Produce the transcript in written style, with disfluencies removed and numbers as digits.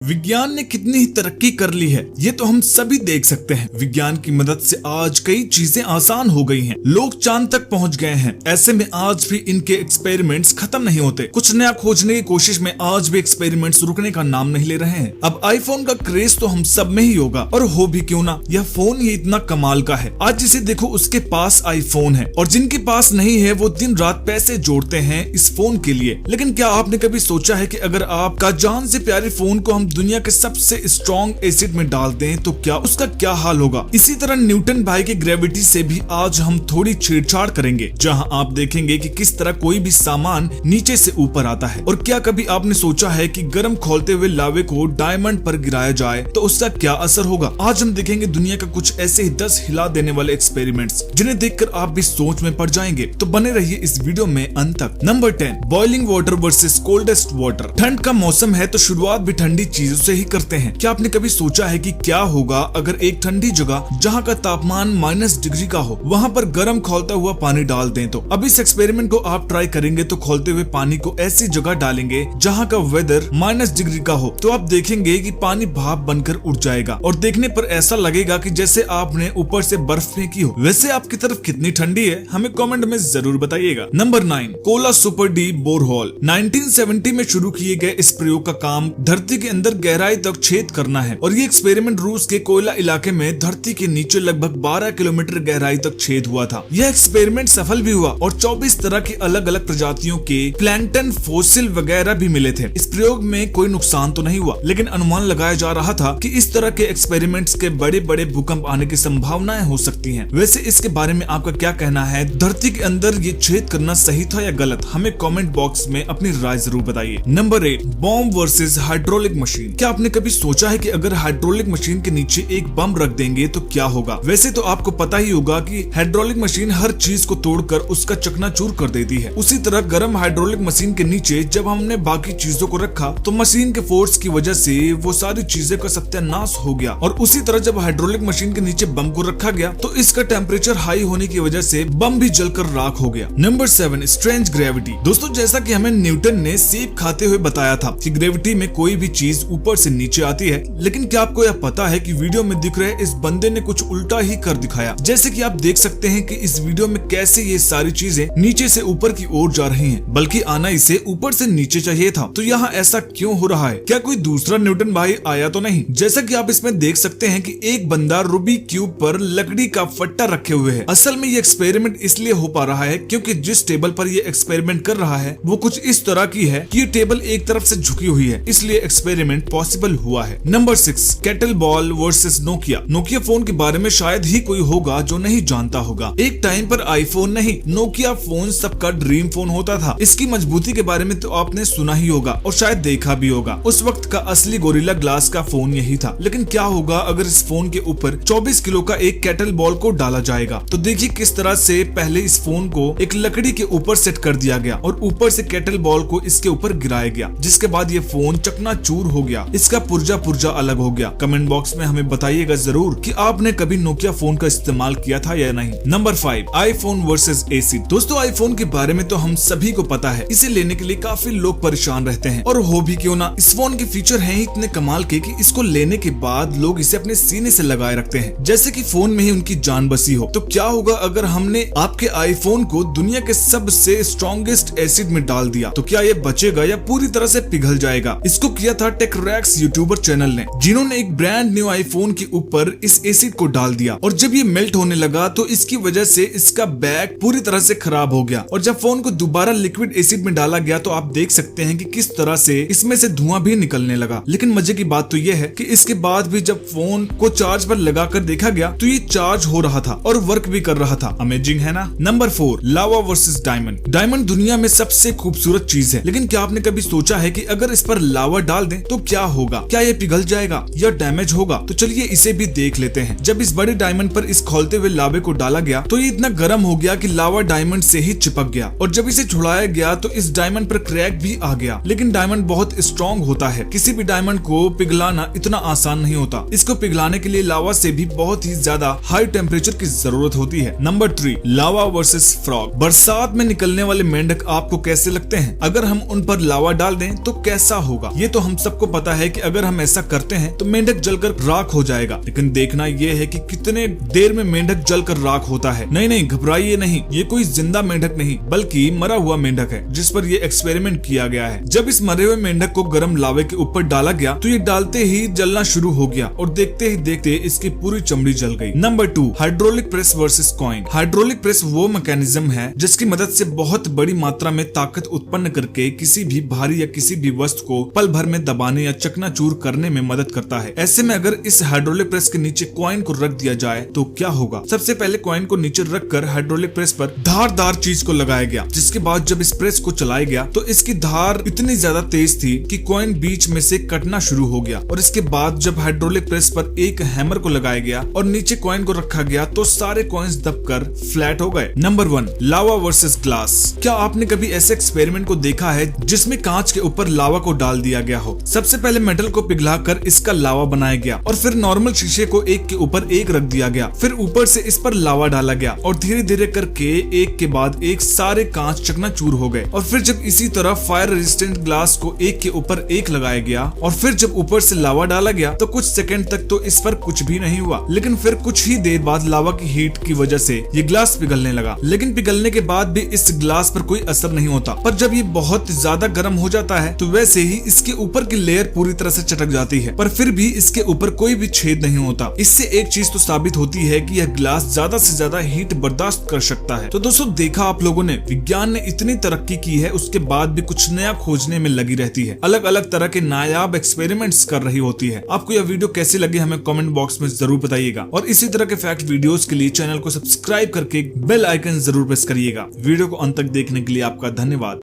विज्ञान ने कितनी ही तरक्की कर ली है ये तो हम सभी देख सकते हैं। विज्ञान की मदद से आज कई चीजें आसान हो गई हैं। लोग चांद तक पहुंच गए हैं। ऐसे में आज भी इनके एक्सपेरिमेंट्स खत्म नहीं होते। कुछ नया खोजने की कोशिश में आज भी एक्सपेरिमेंट्स रुकने का नाम नहीं ले रहे हैं। अब आईफोन का क्रेज तो हम सब में ही होगा, और हो भी क्यों ना, यह फोन ये इतना कमाल का है। आज जिसे देखो उसके पास आईफोन है, और जिनके पास नहीं है वो दिन रात पैसे जोड़ते हैं इस फोन के लिए। लेकिन क्या आपने कभी सोचा है कि अगर आपका जान से प्यारे फोन को हम दुनिया के सबसे स्ट्रॉन्ग एसिड में डाल दें तो क्या उसका क्या हाल होगा। इसी तरह न्यूटन भाई की ग्रेविटी से भी आज हम थोड़ी छेड़छाड़ करेंगे, जहां आप देखेंगे कि किस तरह कोई भी सामान नीचे से ऊपर आता है। और क्या कभी आपने सोचा है कि गर्म खोलते हुए लावे को डायमंड पर गिराया जाए तो उसका क्या असर होगा। आज हम देखेंगे दुनिया का कुछ ऐसे ही 10 हिला देने वाले एक्सपेरिमेंट्स जिन्हें देखकर आप भी सोच में पड़ जाएंगे। तो बने रहिए इस वीडियो में अंत तक। Number 10, boiling water versus coldest water. ठंड का मौसम है तो शुरुआत भी ठंडी चीजों से ही करते हैं। क्या आपने कभी सोचा है कि क्या होगा अगर एक ठंडी जगह जहां का तापमान -डिग्री का हो वहां पर गर्म खोलता हुआ पानी डाल दें। तो अब इस एक्सपेरिमेंट को आप ट्राई करेंगे तो खोलते हुए पानी को ऐसी जगह डालेंगे जहां का वेदर -डिग्री का हो, तो आप देखेंगे कि पानी भाप बनकर उड़ जाएगा और देखने पर ऐसा लगेगा कि जैसे आपने ऊपर से बर्फ फेंकी हो। वैसे आपकी तरफ कितनी ठंडी है हमें कमेंट में जरूर बताइएगा। Number 9, Kola super deep borehole. 1970 में शुरू किए गए इस प्रयोग का काम धरती के अंदर गहराई तक छेद करना है, और ये एक्सपेरिमेंट रूस के कोयला इलाके में धरती के नीचे लगभग 12 किलोमीटर गहराई तक छेद हुआ था। यह एक्सपेरिमेंट सफल भी हुआ और 24 तरह की अलग अलग प्रजातियों के प्लैंकटन, फॉसिल वगैरह भी मिले थे। इस प्रयोग में कोई नुकसान तो नहीं हुआ, लेकिन अनुमान लगाया जा रहा था कि इस तरह के एक्सपेरिमेंट्स के बड़े बड़े भूकंप आने की संभावनाएं हो सकती हैं। वैसे इसके बारे में आपका क्या कहना है? धरती के अंदर ये छेद करना सही था या गलत? हमें कमेंट बॉक्स में अपनी राय जरूर बताइए। Number 8, bomb versus hydraulic machine. क्या आपने कभी सोचा है कि अगर हाइड्रोलिक मशीन के नीचे एक बम रख देंगे तो क्या होगा? वैसे तो आपको पता ही होगा कि हाइड्रोलिक मशीन हर चीज को तोड़कर उसका चकनाचूर कर देती है। उसी तरह गर्म हाइड्रोलिक मशीन के नीचे जब हमने बाकी चीजों को रखा तो मशीन के फोर्स की वजह से वो सारी चीजें का सत्यानाश हो गया। और उसी तरह जब हाइड्रोलिक मशीन के नीचे बम को रखा गया तो इसका टेम्परेचर हाई होने की वजह से बम भी जलकर राख हो गया। Number 7, strange gravity. दोस्तों, जैसा कि हमें न्यूटन ने सेब खाते हुए बताया था कि ग्रेविटी में कोई भी चीज ऊपर से नीचे आती है, लेकिन क्या आपको यह पता है कि वीडियो में दिख रहे इस बंदे ने कुछ उल्टा ही कर दिखाया। जैसे कि आप देख सकते हैं कि इस वीडियो में कैसे ये सारी चीजें नीचे से ऊपर की ओर जा रही हैं, बल्कि आना इसे ऊपर से नीचे चाहिए था। तो यहाँ ऐसा क्यों हो रहा है? क्या कोई दूसरा न्यूटन भाई आया तो नहीं? जैसा कि आप इसमें देख सकते हैं कि एक बंदा रूबिक क्यूब पर लकड़ी का फट्टा रखे हुए है। असल में ये एक्सपेरिमेंट इसलिए हो पा रहा है क्योंकि जिस टेबल पर ये एक्सपेरिमेंट कर रहा है वो कुछ इस तरह की है कि ये टेबल एक तरफ से झुकी हुई है, इसलिए एक्सपेरिमेंट पॉसिबल हुआ है। Number 6, kettle ball versus Nokia. Nokia phone के बारे में शायद ही कोई होगा जो नहीं जानता होगा। एक टाइम पर आईफोन नहीं, नोकिया फोन सबका ड्रीम फोन होता था। इसकी मजबूती के बारे में तो आपने सुना ही होगा और शायद देखा भी होगा। उस वक्त का असली गोरिल्ला ग्लास का फोन यही था। लेकिन क्या होगा अगर इस फोन के ऊपर 24 किलो का एक केटल बॉल को डाला जाएगा? तो देखिए किस तरह से पहले इस फोन को एक लकड़ी के ऊपर सेट कर दिया गया और ऊपर से केटल बॉल को इसके ऊपर गिराया गया, जिसके बाद ये फोन चकनाचूर हो गया। इसका पुर्जा अलग हो गया। कमेंट बॉक्स में हमें बताइएगा जरूर कि आपने कभी नोकिया फोन का इस्तेमाल किया था या नहीं। Number 5, iPhone versus acid. दोस्तों, आईफोन के बारे में तो हम सभी को पता है। इसे लेने के लिए काफी लोग परेशान रहते हैं, और हो भी क्यों ना। इस फोन के फीचर हैं इतने कमाल के कि इसको लेने के बाद लोग इसे अपने सीने से लगाए रखते हैं, जैसे कि फोन में ही उनकी जान बसी हो। तो क्या होगा अगर हमने आपके आईफोन को दुनिया के सबसे स्ट्रॉन्गेस्ट एसिड में डाल दिया? तो क्या ये बचेगा या पूरी तरह से पिघल जाएगा? इसको किया था टेकरैक्स यूट्यूबर चैनल ने, जिन्होंने एक ब्रांड न्यू आईफोन के ऊपर इस एसिड को डाल दिया, और जब ये मेल्ट होने लगा तो इसकी वजह से इसका बैक पूरी तरह से खराब हो गया। और जब फोन को दोबारा लिक्विड एसिड में डाला गया तो आप देख सकते हैं कि किस तरह से इसमें से धुआं भी निकलने लगा। लेकिन मजे की बात तो यह है कि इसके बाद भी जब फोन को चार्ज पर लगाकर देखा गया तो ये चार्ज हो रहा था और वर्क भी कर रहा था। अमेजिंग है ना। नंबर 4, लावा वर्सेस डायमंड। डायमंड दुनिया में सबसे खूबसूरत चीज है, लेकिन क्या आपने कभी सोचा है कि अगर इस पर लावा डाल दें तो क्या होगा? क्या ये पिघल जाएगा या डैमेज होगा? तो चलिए इसे भी देख लेते हैं। जब इस बड़े डायमंड पर इस खोलते हुए लावे को डाला गया तो ये इतना गर्म हो गया कि लावा डायमंड से ही चिपक गया, और जब इसे छुड़ाया गया तो इस डायमंड पर क्रैक भी आ गया। लेकिन डायमंड बहुत स्ट्रॉन्ग होता है, किसी भी डायमंड को पिघलाना इतना आसान नहीं होता। इसको पिघलाने के लिए लावा से भी बहुत ही ज्यादा हाई टेम्परेचर की जरूरत होती है। नंबर 3, लावा वर्सेस फ्रॉग। बरसात में निकलने वाले मेंढक आपको कैसे लगते हैं? अगर हम उन पर लावा डाल दें तो कैसा होगा? ये तो हम सबको पता है कि अगर हम ऐसा करते हैं तो मेंढक जलकर राख हो जाएगा, लेकिन देखना यह है कि कितने देर में मेंढक जलकर राख होता है। नहीं, घबराइए नहीं, ये कोई जिंदा मेंढक नहीं बल्कि मरा हुआ मेंढक है जिस पर ये एक्सपेरिमेंट किया गया है। जब इस मरे हुए मेंढक को गर्म लावे के ऊपर डाला गया तो ये डालते ही जलना शुरू हो गया और देखते ही देखते इसकी पूरी चमड़ी जल गई। Number 2, hydraulic press versus coin. Hydraulic press वो मैकेनिज्म है जिसकी मदद से बहुत बड़ी मात्रा में ताकत उत्पन्न करके किसी भी भारी या किसी भी वस्तु को पल भर में दबाने या चकनाचूर करने में मदद करता है। ऐसे में अगर इस हाइड्रोलिक प्रेस के नीचे कॉइन को रख दिया जाए तो क्या होगा? सबसे पहले कॉइन को नीचे रखकर हाइड्रोलिक प्रेस पर धारदार चीज को लगाया गया, जिसके बाद जब इस प्रेस को चलाया गया तो इसकी धार इतनी ज्यादा तेज थी कि कॉइन बीच में से कटना शुरू हो गया। और इसके बाद जब हाइड्रोलिक प्रेस पर एक हैमर को लगाया गया और नीचे कॉइन को रखा गया तो सारे कॉइन्स दबकर फ्लैट हो गए। नंबर 1, लावा वर्सेस ग्लास। क्या आपने कभी ऐसे एक्सपेरिमेंट को देखा है जिसमें कांच के ऊपर लावा को डाल दिया गया हो? सबसे पहले मेटल को पिघलाकर इसका लावा बनाया गया और फिर नॉर्मल शीशे को एक के ऊपर एक रख दिया गया, फिर ऊपर से इस पर लावा डाला गया और धीरे धीरे करके एक के बाद एक सारे कांच चकनाचूर हो गए। और फिर जब इसी तरह फायर रेजिस्टेंट ग्लास को एक के ऊपर एक लगाया गया और फिर जब ऊपर से लावा डाला गया तो कुछ सेकंड तक तो इस पर कुछ भी नहीं हुआ, लेकिन फिर कुछ ही देर बाद लावा की हीट की वजह से ये ग्लास पिघलने लगा। लेकिन पिघलने के बाद भी इस ग्लास पर कोई असर नहीं होता, पर जब ये बहुत ज्यादा गर्म हो जाता है तो वैसे ही इसके ऊपर की लेयर पूरी तरह से चटक जाती है, पर फिर भी इसके ऊपर कोई भी छेद नहीं होता। इससे एक चीज तो साबित होती है कि यह ग्लास ज्यादा से ज्यादा हीट बर्दाश्त कर सकता है। तो दोस्तों, देखा आप लोगों ने, विज्ञान ने इतनी तरक्की की है उसके बाद भी कुछ नया खोजने में लगी रहती है, अलग अलग तरह के नायाब एक्सपेरिमेंट्स कर रही होती है। आपको यह वीडियो कैसी लगी हमें कमेंट बॉक्स में जरूर बताइएगा और इसी तरह के फैक्ट वीडियोस के लिए चैनल को सब्सक्राइब करके बेल आइकन जरूर प्रेस करिएगा। वीडियो को अंत तक देखने के लिए आपका धन्यवाद।